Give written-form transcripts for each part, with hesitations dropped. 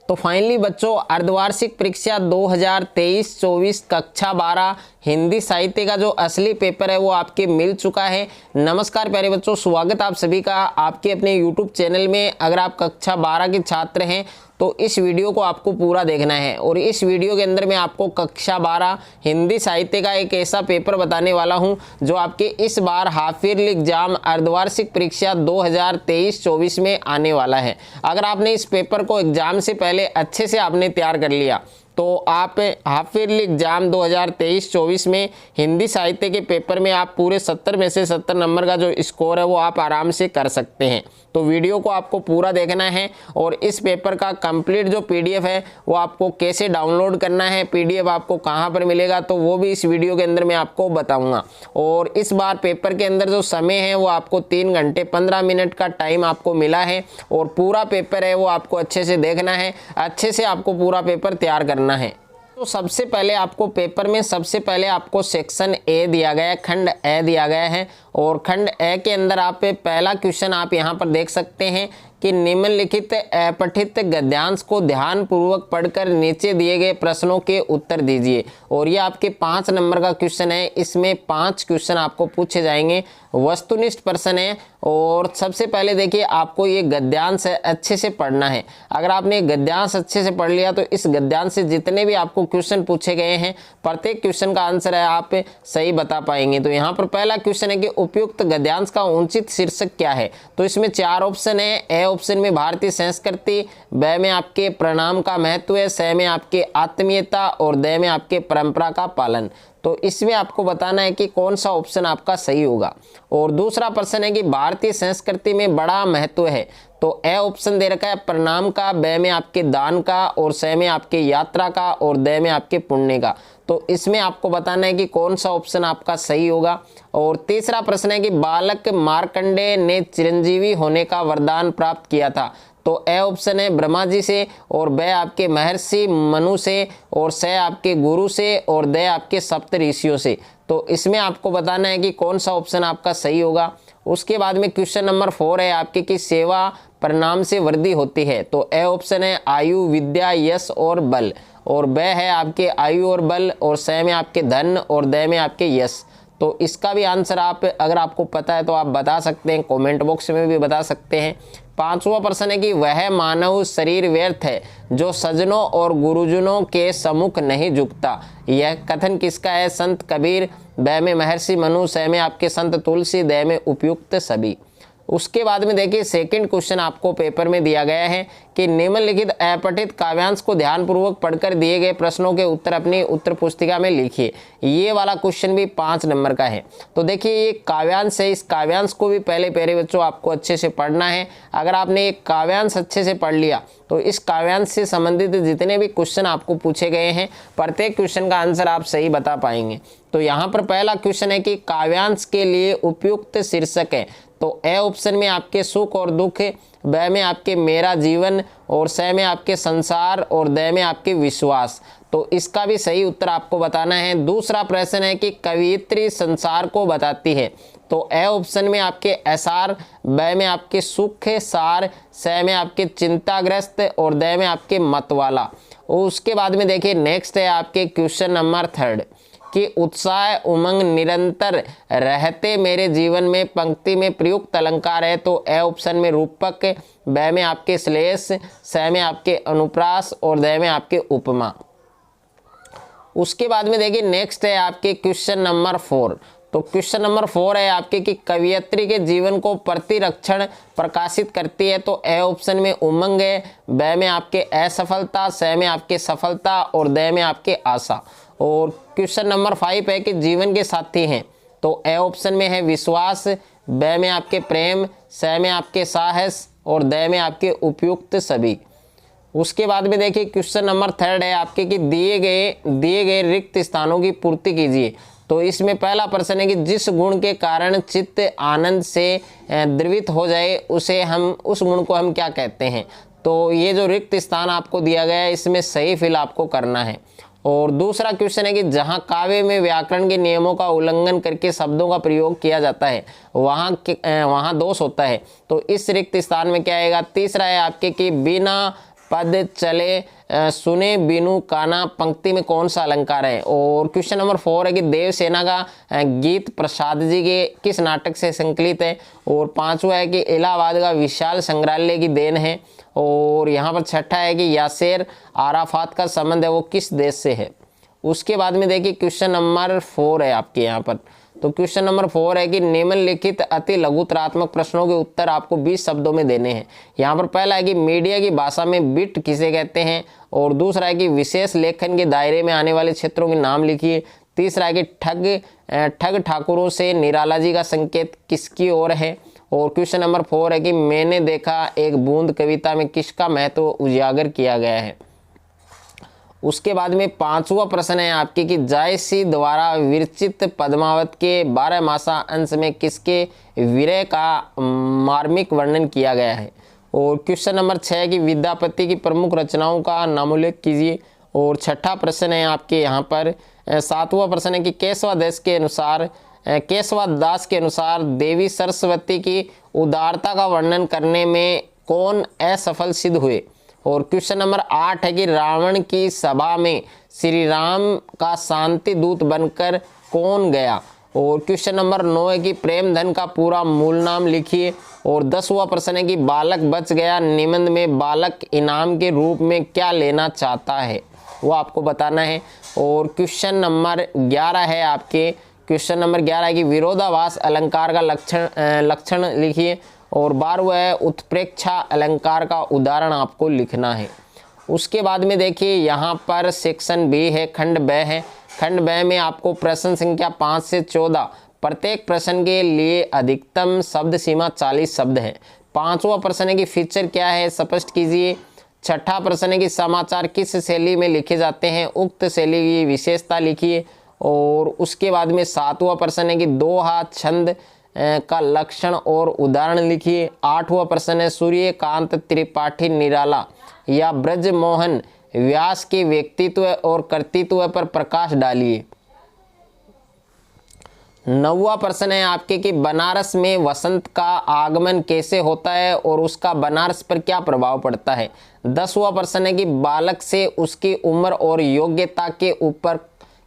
तो फाइनली बच्चों अर्धवार्षिक परीक्षा 2023-24 कक्षा 12 हिंदी साहित्य का जो असली पेपर है वो आपके मिल चुका है। नमस्कार प्यारे बच्चों, स्वागत आप सभी का आपके अपने YouTube चैनल में। अगर आप कक्षा 12 के छात्र हैं तो इस वीडियो को आपको पूरा देखना है और इस वीडियो के अंदर मैं आपको कक्षा 12 हिंदी साहित्य का एक ऐसा पेपर बताने वाला हूं जो आपके इस बार हाफ ईयरली एग्जाम अर्धवार्षिक परीक्षा 2023-24 में आने वाला है। अगर आपने इस पेपर को एग्जाम से पहले अच्छे से आपने तैयार कर लिया तो आप हाफ ईयरली एग्जाम 2023-24 में हिंदी साहित्य के पेपर में आप पूरे 70 में से 70 नंबर का जो स्कोर है वो आप आराम से कर सकते हैं। तो वीडियो को आपको पूरा देखना है और इस पेपर का कंप्लीट जो पीडीएफ है वो आपको कैसे डाउनलोड करना है, पीडीएफ आपको कहां पर मिलेगा, तो वो भी इस वीडियो के अंदर मैं आपको बताऊंगा। और इस बार पेपर के अंदर जो समय है वो आपको 3 घंटे 15 मिनट का टाइम आपको मिला है और पूरा पेपर है वो आपको अच्छे से देखना है, अच्छे से आपको पूरा पेपर तैयार करना है। तो सबसे पहले आपको पेपर में सबसे पहले आपको सेक्शन ए दिया गया है, खंड ए दिया गया है और खंड ए के अंदर आप पहला क्वेश्चन आप यहाँ पर देख सकते हैं कि निम्नलिखित अपठित गद्यांश को ध्यानपूर्वक पढ़कर नीचे दिए गए प्रश्नों के उत्तर दीजिए। और ये आपके 5 नंबर का क्वेश्चन है, इसमें 5 क्वेश्चन आपको पूछे जाएंगे, वस्तुनिष्ठ प्रश्न है। और सबसे पहले देखिए आपको ये गद्यांश अच्छे से पढ़ना है। अगर आपने गद्यांश अच्छे से पढ़ लिया तो इस गद्यांश से जितने भी आपको क्वेश्चन पूछे गए हैं प्रत्येक क्वेश्चन का आंसर है आप सही बता पाएंगे। तो यहाँ पर पहला क्वेश्चन है कि उपयुक्त गद्यांश का उचित शीर्षक क्या है। तो इसमें 4 ऑप्शन है। ए ऑप्शन में भारतीय संस्कृति, ब में आपके प्रणाम का महत्व है, स में आपके आत्मीयता और द में आपके परंपरा का पालन। तो इसमें आपको बताना है कि कौन सा ऑप्शन आपका सही होगा। और दूसरा प्रश्न है कि भारतीय संस्कृति में बड़ा महत्व है। तो ए ऑप्शन दे रखा है प्रणाम का, ब में आपके दान का और स में आपके यात्रा का और द में आपके पुण्य का। तो इसमें आपको बताना है कि कौन सा ऑप्शन आपका सही होगा। और तीसरा प्रश्न है कि बालक मार्कंडेय ने चिरंजीवी होने का वरदान प्राप्त किया था। तो ए ऑप्शन है ब्रह्मा जी से और ब आपके महर्षि मनु से और स आपके गुरु से और द आपके सप्त ऋषियों से। तो इसमें आपको बताना है कि कौन सा ऑप्शन आपका सही होगा। उसके बाद में क्वेश्चन नंबर 4 है आपके कि सेवा परिणाम से वृद्धि होती है। तो ए ऑप्शन है आयु, विद्या, यश और बल और ब है आपके आयु और बल और स में आपके धन और द में आपके यश। तो इसका भी आंसर आप अगर आपको पता है तो आप बता सकते हैं, कमेंट बॉक्स में भी बता सकते हैं। 5वां प्रश्न है कि वह मानव शरीर व्यर्थ है जो सज्जनों और गुरुजनों के सम्मुख नहीं झुकता। यह कथन किसका है। संत कबीर, ब में महर्षि मनु, स में आपके संत तुलसी, द में उपयुक्त सभी। उसके बाद में देखिए सेकंड क्वेश्चन आपको पेपर में दिया गया है कि निम्नलिखित अपठित काव्यांश को ध्यानपूर्वक पढ़कर दिए गए प्रश्नों के उत्तर अपनी उत्तर पुस्तिका में लिखिए। ये वाला क्वेश्चन भी 5 नंबर का है। तो देखिए ये काव्यांश है, इस काव्यांश को भी पहले प्यारे बच्चों आपको अच्छे से पढ़ना है। अगर आपने एक काव्यांश अच्छे से पढ़ लिया तो इस काव्यांश से संबंधित जितने भी क्वेश्चन आपको पूछे गए हैं प्रत्येक क्वेश्चन का आंसर आप सही बता पाएंगे। तो यहाँ पर पहला क्वेश्चन है कि काव्यांश के लिए उपयुक्त शीर्षक है। तो ए ऑप्शन में आपके सुख और दुख, ब में आपके मेरा जीवन और स में आपके संसार और द में आपके विश्वास। तो इसका भी सही उत्तर आपको बताना है। दूसरा प्रश्न है कि कवियत्री संसार को बताती है। तो ए ऑप्शन में आपके असार, ब में आपके सुख सार, स में आपके चिंताग्रस्त और द में आपके मतवाला। उसके बाद में देखिए नेक्स्ट है आपके क्वेश्चन नंबर 3 कि उत्साह उमंग निरंतर रहते मेरे जीवन में पंक्ति में प्रयुक्त अलंकार है। तो ए ऑप्शन में रूपक, ब में आपके श्लेष, स में आपके अनुप्रास और द में आपके उपमा। उसके बाद में देखिए नेक्स्ट है आपके क्वेश्चन नंबर 4। तो क्वेश्चन नंबर 4 है आपके कि कवियत्री के जीवन को प्रतिरक्षण प्रकाशित करती है। तो ए ऑप्शन में उमंग है, ब में आपके असफलता, स में आपके सफलता और द में आपके आशा। और क्वेश्चन नंबर 5 है कि जीवन के साथी हैं। तो ए ऑप्शन में है विश्वास, ब में आपके प्रेम, स में आपके साहस और द में आपके उपयुक्त सभी। उसके बाद में देखिए क्वेश्चन नंबर 3 है आपके कि दिए गए रिक्त स्थानों की पूर्ति कीजिए। तो इसमें पहला प्रश्न है कि जिस गुण के कारण चित्त आनंद से द्रवित हो जाए उस गुण को हम क्या कहते हैं। तो ये जो रिक्त स्थान आपको दिया गया है इसमें सही फिल आपको करना है। और दूसरा क्वेश्चन है कि जहां काव्य में व्याकरण के नियमों का उल्लंघन करके शब्दों का प्रयोग किया जाता है वहां दोष होता है। तो इस रिक्त स्थान में क्या आएगा। तीसरा है आपके कि बिना पद चले सुने बिनु काना पंक्ति में कौन सा अलंकार है। और क्वेश्चन नंबर 4 है कि देवसेना का गीत प्रसाद जी के किस नाटक से संकलित है। और 5वां है कि इलाहाबाद का विशाल संग्रहालय की देन है। और यहाँ पर 6ठा है कि यासेर आराफात का संबंध है वो किस देश से है। उसके बाद में देखिए क्वेश्चन नंबर 4 है आपके यहाँ पर। तो क्वेश्चन नंबर 4 है कि निम्नलिखित अति लघुतरात्मक प्रश्नों के उत्तर आपको 20 शब्दों में देने हैं। यहाँ पर पहला है कि मीडिया की भाषा में बिट किसे कहते हैं। और दूसरा है कि विशेष लेखन के दायरे में आने वाले क्षेत्रों के नाम लिखिए। तीसरा है कि ठग ठाकुरों से निराला जी का संकेत किसकी ओर है। और क्वेश्चन नंबर 4 है कि मैंने देखा एक बूंद कविता में किसका महत्व उजागर किया गया है। उसके बाद में 5वां प्रश्न है आपके कि जायसी द्वारा विरचित पद्मावत के 12मासा अंश में किसके विरह का मार्मिक वर्णन किया गया है। और क्वेश्चन नंबर 6 है कि विद्यापति की प्रमुख रचनाओं का नामोल्लेख कीजिए। और 6ठा प्रश्न है आपके यहाँ पर 7वां प्रश्न है कि केशवदास के अनुसार देवी सरस्वती की उदारता का वर्णन करने में कौन असफल सिद्ध हुए। और क्वेश्चन नंबर 8 है कि रावण की सभा में श्री राम का शांति दूत बनकर कौन गया। और क्वेश्चन नंबर 9 है कि प्रेमधन का पूरा मूल नाम लिखिए। और 10वां प्रश्न है कि बालक बच गया निबंध में बालक इनाम के रूप में क्या लेना चाहता है वो आपको बताना है। और क्वेश्चन नंबर 11 है आपके क्वेश्चन नंबर 11 है कि विरोधाभास अलंकार का लक्षण लिखिए। और 12वां है उत्प्रेक्षा अलंकार का उदाहरण आपको लिखना है। उसके बाद में देखिए यहाँ पर सेक्शन बी है, खंड ब है। खंड ब में आपको प्रश्न संख्या 5 से 14 प्रत्येक प्रश्न के लिए अधिकतम शब्द सीमा 40 शब्द है। 5वां प्रश्न है कि फीचर क्या है स्पष्ट कीजिए। 6ठा प्रश्न है कि समाचार किस शैली में लिखे जाते हैं उक्त शैली की विशेषता लिखिए। और उसके बाद में 7वां प्रश्न है कि दोहा छंद का लक्षण और उदाहरण लिखिए। 8वां प्रश्न है सूर्यकांत त्रिपाठी निराला या ब्रजमोहन व्यास के व्यक्तित्व और कर्तृत्व पर प्रकाश डालिए। 9वां प्रश्न है आपके कि बनारस में वसंत का आगमन कैसे होता है और उसका बनारस पर क्या प्रभाव पड़ता है। 10वां प्रश्न है कि बालक से उसकी उम्र और योग्यता के ऊपर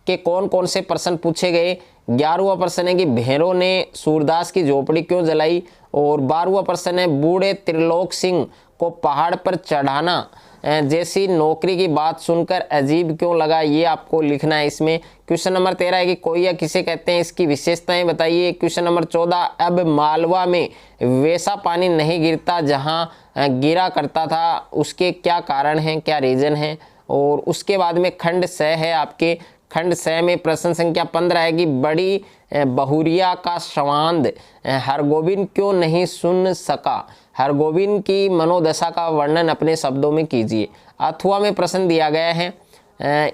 के कौन कौन से प्रश्न पूछे गए। 11वां प्रश्न है कि भैरव ने सूरदास की झोपड़ी क्यों जलाई। और 12वां प्रश्न है बूढ़े त्रिलोक सिंह को पहाड़ पर चढ़ाना जैसी नौकरी की बात सुनकर अजीब क्यों लगा, ये आपको लिखना है इसमें। क्वेश्चन नंबर 13 है कि कोयला किसे कहते हैं, इसकी विशेषताएं बताइए। क्वेश्चन नंबर 14 अब मालवा में वैसा पानी नहीं गिरता जहां गिरा करता था, उसके क्या कारण हैं, क्या रीजन है। और उसके बाद में खंड 6 है आपके। खंड 6 में प्रश्न संख्या 15 है कि बड़ी बहुरिया का संवाद हरगोविंद क्यों नहीं सुन सका, हरगोविंद की मनोदशा का वर्णन अपने शब्दों में कीजिए। अथवा में प्रश्न दिया गया है,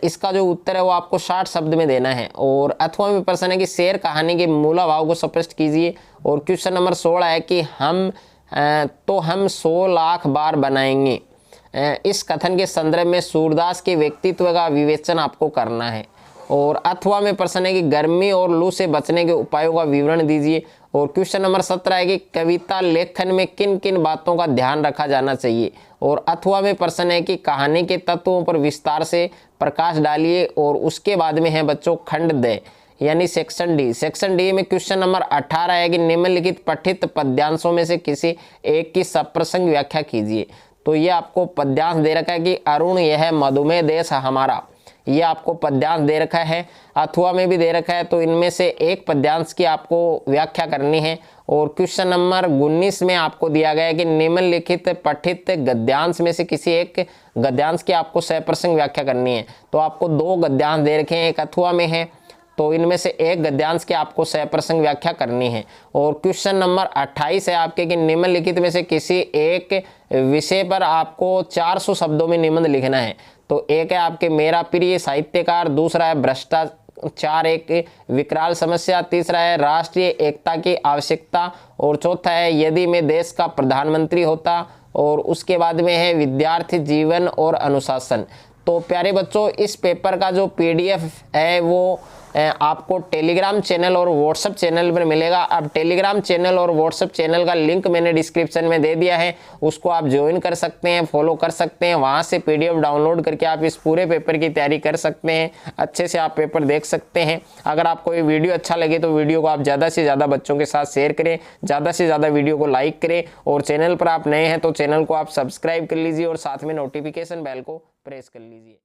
इसका जो उत्तर है वो आपको 60 शब्द में देना है। और अथवा में प्रश्न है कि शेर कहानी के मूलाभाव को स्पष्ट कीजिए। और क्वेश्चन नंबर 16 है कि हम 100 लाख बार बनाएंगे, इस कथन के संदर्भ में सूरदास के व्यक्तित्व का विवेचन आपको करना है। और अथवा में प्रश्न है कि गर्मी और लू से बचने के उपायों का विवरण दीजिए। और क्वेश्चन नंबर 17 है कि कविता लेखन में किन किन बातों का ध्यान रखा जाना चाहिए। और अथवा में प्रश्न है कि कहानी के तत्वों पर विस्तार से प्रकाश डालिए। और उसके बाद में है बच्चों खंड द यानी सेक्शन डी। सेक्शन डी में क्वेश्चन नंबर 18 है कि निम्नलिखित पठित पद्यांशों में से किसी एक की सप्रसंग व्याख्या कीजिए। तो ये आपको पद्यांश दे रखा है कि अरुण यह मधुमेह देश हमारा, ये आपको पद्यांश दे रखा है। अथवा में भी दे रखा है, तो इनमें से एक पद्यांश की आपको व्याख्या करनी है। और क्वेश्चन नंबर 19 में आपको दिया गया है कि निम्नलिखित पठित गद्यांश में से किसी एक गद्यांश की आपको सप्रसंग व्याख्या करनी है। तो आपको 2 गद्यांश दे रखे हैं, एक अथवा में है, तो इनमें से एक गद्यांश की आपको सप्रसंग व्याख्या करनी है। और क्वेश्चन नंबर 28 है आपके कि निम्नलिखित में से किसी एक विषय पर आपको 400 शब्दों में निबंध लिखना है। तो एक है आपके मेरा प्रिय साहित्यकार, दूसरा है भ्रष्टाचार एक विकराल समस्या, तीसरा है राष्ट्रीय एकता की आवश्यकता, और चौथा है यदि मैं देश का प्रधानमंत्री होता। और उसके बाद में है विद्यार्थी जीवन और अनुशासन। तो प्यारे बच्चों, इस पेपर का जो PDF है वो आपको टेलीग्राम चैनल और व्हाट्सएप चैनल पर मिलेगा। अब टेलीग्राम चैनल और व्हाट्सएप चैनल का लिंक मैंने डिस्क्रिप्शन में दे दिया है, उसको आप ज्वाइन कर सकते हैं, फॉलो कर सकते हैं। वहाँ से PDF डाउनलोड करके आप इस पूरे पेपर की तैयारी कर सकते हैं, अच्छे से आप पेपर देख सकते हैं। अगर आपको ये वीडियो अच्छा लगे तो वीडियो को आप ज़्यादा से ज़्यादा बच्चों के साथ शेयर करें, ज़्यादा से ज़्यादा वीडियो को लाइक करें, और चैनल पर आप नए हैं तो चैनल को आप सब्सक्राइब कर लीजिए और साथ में नोटिफिकेशन बेल को प्रेस कर लीजिए।